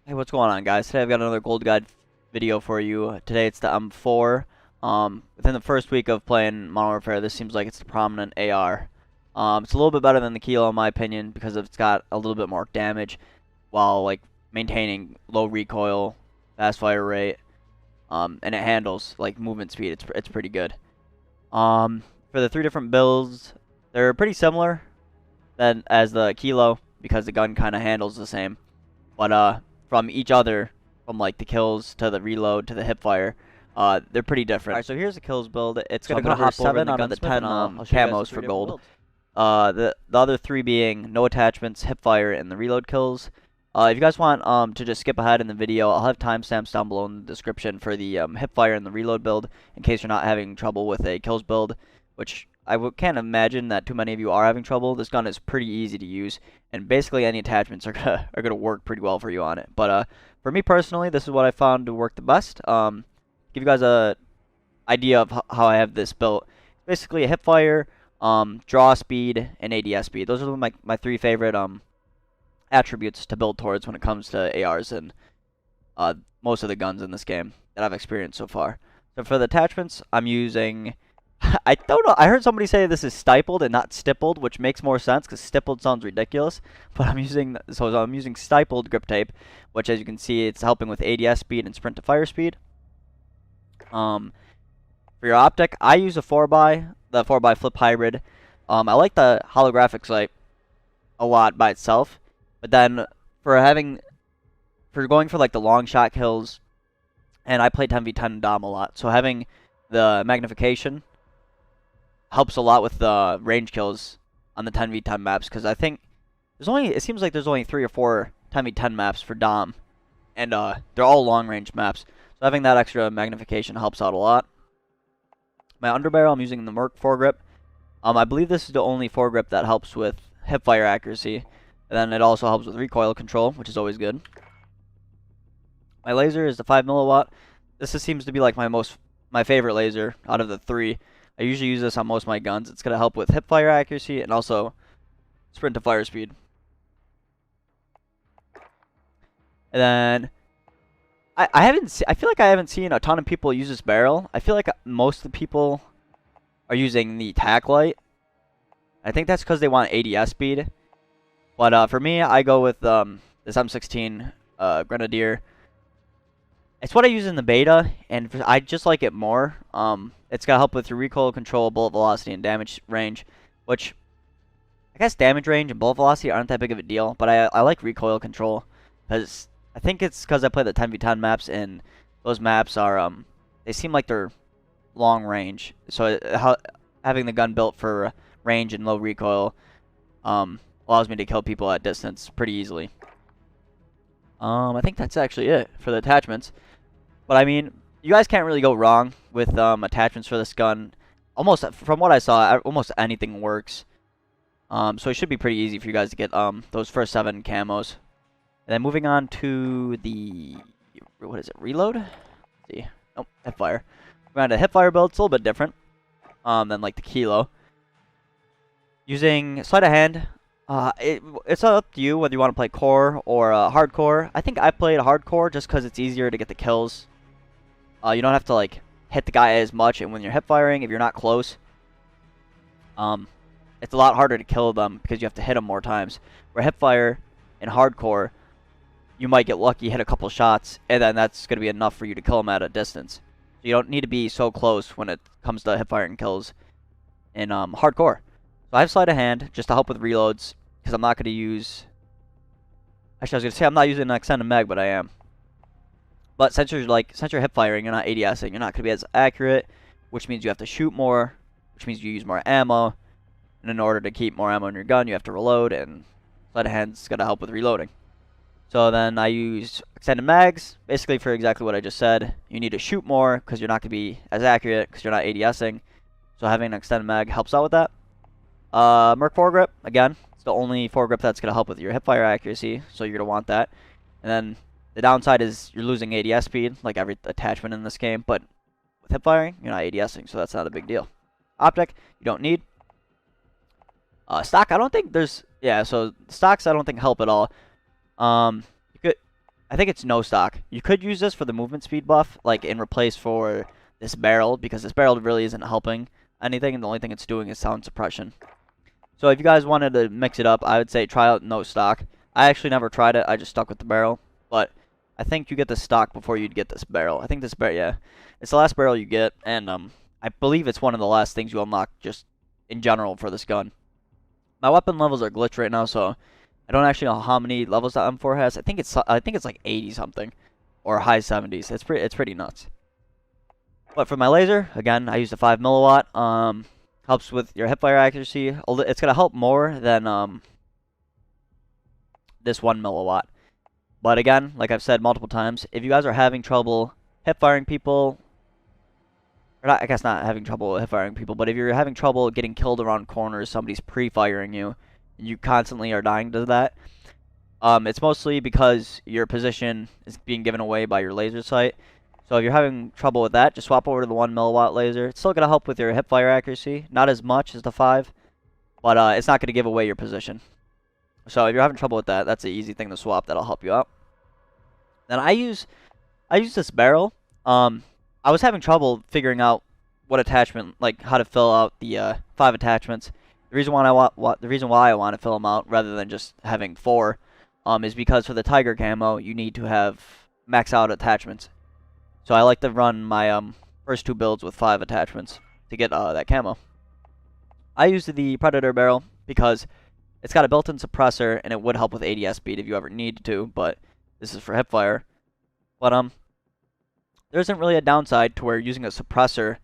Hey, what's going on, guys? Today I've got another gold guide video for you. Today it's the M4. Within the first week of playing Modern Warfare, this seems like it's the prominent AR. It's a little bit better than the Kilo in my opinion because it's got a little bit more damage while like maintaining low recoil, fast fire rate, and it handles like movement speed. It's pretty good. For the three different builds, they're pretty similar than as the Kilo because the gun kind of handles the same, but from each other, from like the kills to the reload to the hipfire, they're pretty different. Alright, so here's the kills build. It's gonna cover 7 out of the 10 camos for gold. The other 3 being no attachments, hipfire, and the reload kills. If you guys want to just skip ahead in the video, I'll have timestamps down below in the description for the hipfire and the reload build in case you're not having trouble with a kills build, which can't imagine that too many of you are having trouble. This gun is pretty easy to use, and basically any attachments are gonna work pretty well for you on it. But for me personally, this is what I found to work the best. Give you guys a idea of how I have this built. Basically a hipfire, draw speed, and ADS speed. Those are my 3 favorite attributes to build towards when it comes to ARs and most of the guns in this game that I've experienced so far. So for the attachments, I'm using I don't know. I heard somebody say this is stippled and not stippled, which makes more sense because stippled sounds ridiculous. But I'm using stippled grip tape, which as you can see, it's helping with ADS speed and sprint to fire speed. For your optic, I use the 4x flip hybrid. I like the holographic sight a lot by itself, but then for going for like the long shot kills, and I play 10v10 Dom a lot, so having the magnification helps a lot with the range kills on the 10v10 maps, because I think it seems like there's only 3 or 4 10v10 maps for Dom, and they're all long range maps, so having that extra magnification helps out a lot. My underbarrel, I'm using the Merc foregrip. I believe this is the only foregrip that helps with hipfire accuracy, and then it also helps with recoil control, which is always good. My laser is the 5 milliwatt. This seems to be like my favorite laser out of the 3. I usually use this on most of my guns. It's going to help with hipfire accuracy and also sprint to fire speed. And then I feel like I haven't seen a ton of people use this barrel. I feel like most of the people are using the tack light. I think that's because they want ADS speed. But for me, I go with this M16 Grenadier. It's what I use in the beta, and I just like it more. It's got help with your recoil control, bullet velocity, and damage range, which I guess damage range and bullet velocity aren't that big of a deal, but I like recoil control because I think it's because I play the 10v10 maps, and those maps are they seem like they're long range, so having the gun built for range and low recoil allows me to kill people at distance pretty easily. I think that's actually it for the attachments. But I mean, you guys can't really go wrong with attachments for this gun. Almost, from what I saw, almost anything works. So it should be pretty easy for you guys to get those first 7 camos. And then moving on to the, what is it, reload? Let's see. Nope, hipfire. Moving on to hipfire build, it's a little bit different than like the Kilo. Using sleight of hand. It's up to you whether you want to play core or hardcore. I think I played hardcore just because it's easier to get the kills. You don't have to like hit the guy as much, and when you're hip firing, if you're not close, it's a lot harder to kill them because you have to hit them more times. Where hip fire in hardcore, you might get lucky, hit a couple shots, and then that's going to be enough for you to kill them at a distance. So you don't need to be so close when it comes to hip firing kills in hardcore. So I have sleight of hand just to help with reloads, because I'm not going to use... Actually, I was going to say I'm not using an extended mag, but I am. But since you're hip firing, you're not ADSing, you're not going to be as accurate, which means you have to shoot more, which means you use more ammo. And in order to keep more ammo in your gun, you have to reload, and sleight of hand's going to help with reloading. So then I use extended mags, basically for exactly what I just said. You need to shoot more, because you're not going to be as accurate, because you're not ADSing. So having an extended mag helps out with that. Merc foregrip, again, it's the only foregrip that's going to help with your hipfire accuracy, so you're going to want that. And then the downside is you're losing ADS speed, like every attachment in this game, but with hipfiring, you're not ADSing, so that's not a big deal. Optic, you don't need. Stock, I don't think there's... Yeah, so stocks I don't think help at all. You could I think it's no stock. You could use this for the movement speed buff, like in replace for this barrel, because this barrel really isn't helping anything, and the only thing it's doing is sound suppression. So if you guys wanted to mix it up, I would say try out no stock. I actually never tried it. I just stuck with the barrel, but I think you get the stock before you'd get this barrel. I think this barrel, yeah, it's the last barrel you get, and I believe it's one of the last things you unlock just in general for this gun. My weapon levels are glitched right now, so I don't actually know how many levels that M4 has. I think it's like 80 something, or high 70s. It's pretty nuts. But for my laser, again, I used a 5 milliwatt. Helps with your hipfire accuracy. It's gonna help more than this 1 milliwatt. But again, like I've said multiple times, if you guys are having trouble hipfiring people, or not, I guess not having trouble hipfiring people, but if you're having trouble getting killed around corners, somebody's pre-firing you, and you constantly are dying to that, it's mostly because your position is being given away by your laser sight. So if you're having trouble with that, just swap over to the 1 milliwatt laser. It's still going to help with your hipfire accuracy, not as much as the 5, but it's not going to give away your position. So if you're having trouble with that, that's an easy thing to swap. That'll help you out. Then I use this barrel. I was having trouble figuring out what attachment, like how to fill out the 5 attachments. The reason why I want to fill them out rather than just having 4, is because for the Tiger camo you need to have max out attachments. So I like to run my first 2 builds with 5 attachments to get that camo. I used the Predator barrel because it's got a built-in suppressor and it would help with ADS speed if you ever needed to, but this is for hipfire. But there isn't really a downside to where using a suppressor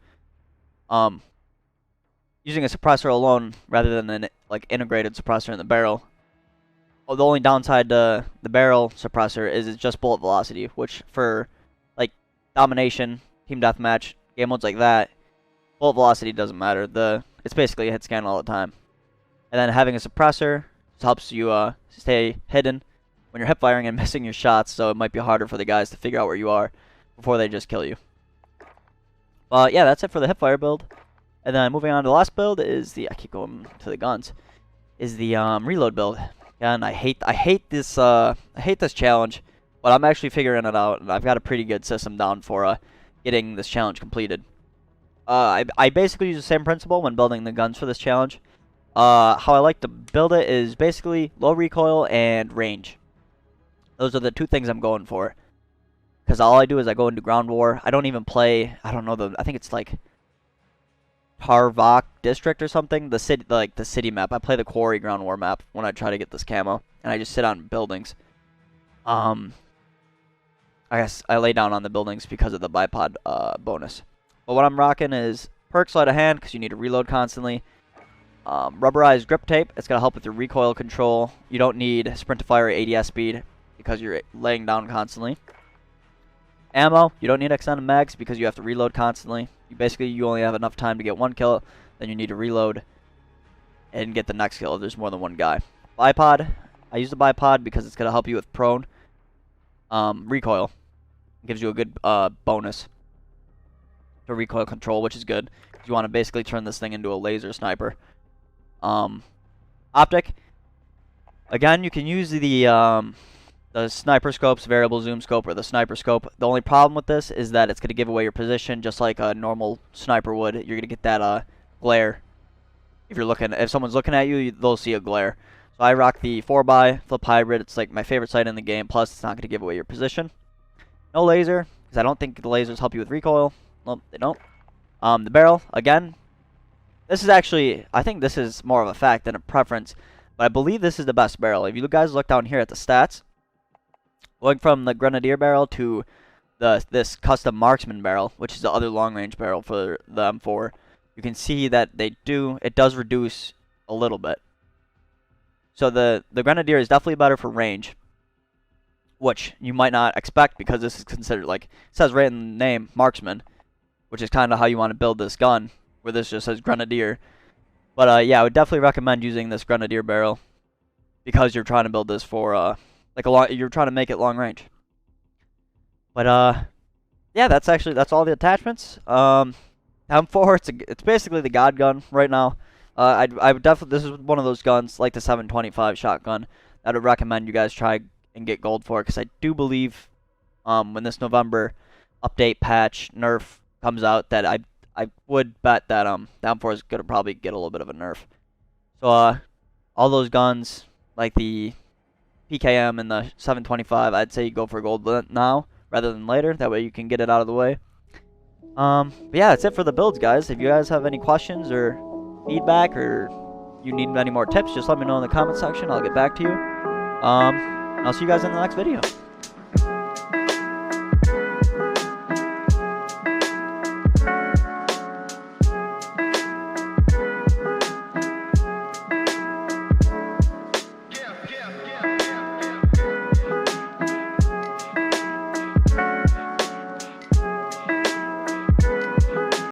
alone rather than an like integrated suppressor in the barrel. Oh, the only downside to the barrel suppressor is it's just bullet velocity, which for like domination, team deathmatch, game modes like that, bullet velocity doesn't matter. It's basically a hit scan all the time. And then having a suppressor helps you stay hidden when you're hip firing and missing your shots, so it might be harder for the guys to figure out where you are before they just kill you. But yeah, that's it for the hipfire build. And then moving on to the last build is I keep going to the guns, is the reload build. And I hate this challenge, but I'm actually figuring it out, and I've got a pretty good system down for getting this challenge completed. I basically use the same principle when building the guns for this challenge. How I like to build it is basically low recoil and range. Those are the 2 things I'm going for. Because all I do is I go into ground war. I don't even play, I don't know, I think it's like Tarvok district or something, the city map. I play the quarry ground war map when I try to get this camo, and I just sit on buildings. I guess I lay down on the buildings because of the bipod bonus. But what I'm rocking is perk sleight of hand because you need to reload constantly. Rubberized grip tape. It's gonna help with your recoil control. You don't need sprint to fire or ADS speed because you're laying down constantly. Ammo. You don't need extended mags because you have to reload constantly. You only have enough time to get 1 kill, then you need to reload and get the next kill if there's more than 1 guy. Bipod. I use the bipod because it's going to help you with prone recoil. It gives you a good bonus to recoil control, which is good. You want to basically turn this thing into a laser sniper. Optic. Again, you can use the sniper scope's variable zoom scope or the sniper scope. The only problem with this is that it's going to give away your position just like a normal sniper would. You're going to get that glare. If someone's looking at you, they'll see a glare. So I rock the 4x flip hybrid. It's like my favorite sight in the game. Plus, it's not going to give away your position. No laser, because I don't think the lasers help you with recoil. Nope, they don't. The barrel, again, this is actually, I think this is more of a fact than a preference, but I believe this is the best barrel. If you guys look down here at the stats, going from the Grenadier barrel to this custom Marksman barrel, which is the other long-range barrel for the M4, you can see that it does reduce a little bit. So the Grenadier is definitely better for range, which you might not expect because this is considered, like, it says right in the name, Marksman, which is kind of how you want to build this gun, where this just says Grenadier. But yeah, I would definitely recommend using this Grenadier barrel because you're trying to build this for you're trying to make it long range. But yeah, that's all the attachments. M4, it's basically the god gun right now. I would definitely, this is one of those guns like the 725 shotgun that I would recommend you guys try and get gold for it, because I do believe when this November update patch nerf comes out, that I would bet that the M4 is gonna probably get a little bit of a nerf. So all those guns like the PKM and the 725, I'd say you go for gold now rather than later. That way you can get it out of the way. But yeah, that's it for the builds, guys. If you guys have any questions or feedback, or you need any more tips, just let me know in the comment section. I'll get back to you. I'll see you guys in the next video.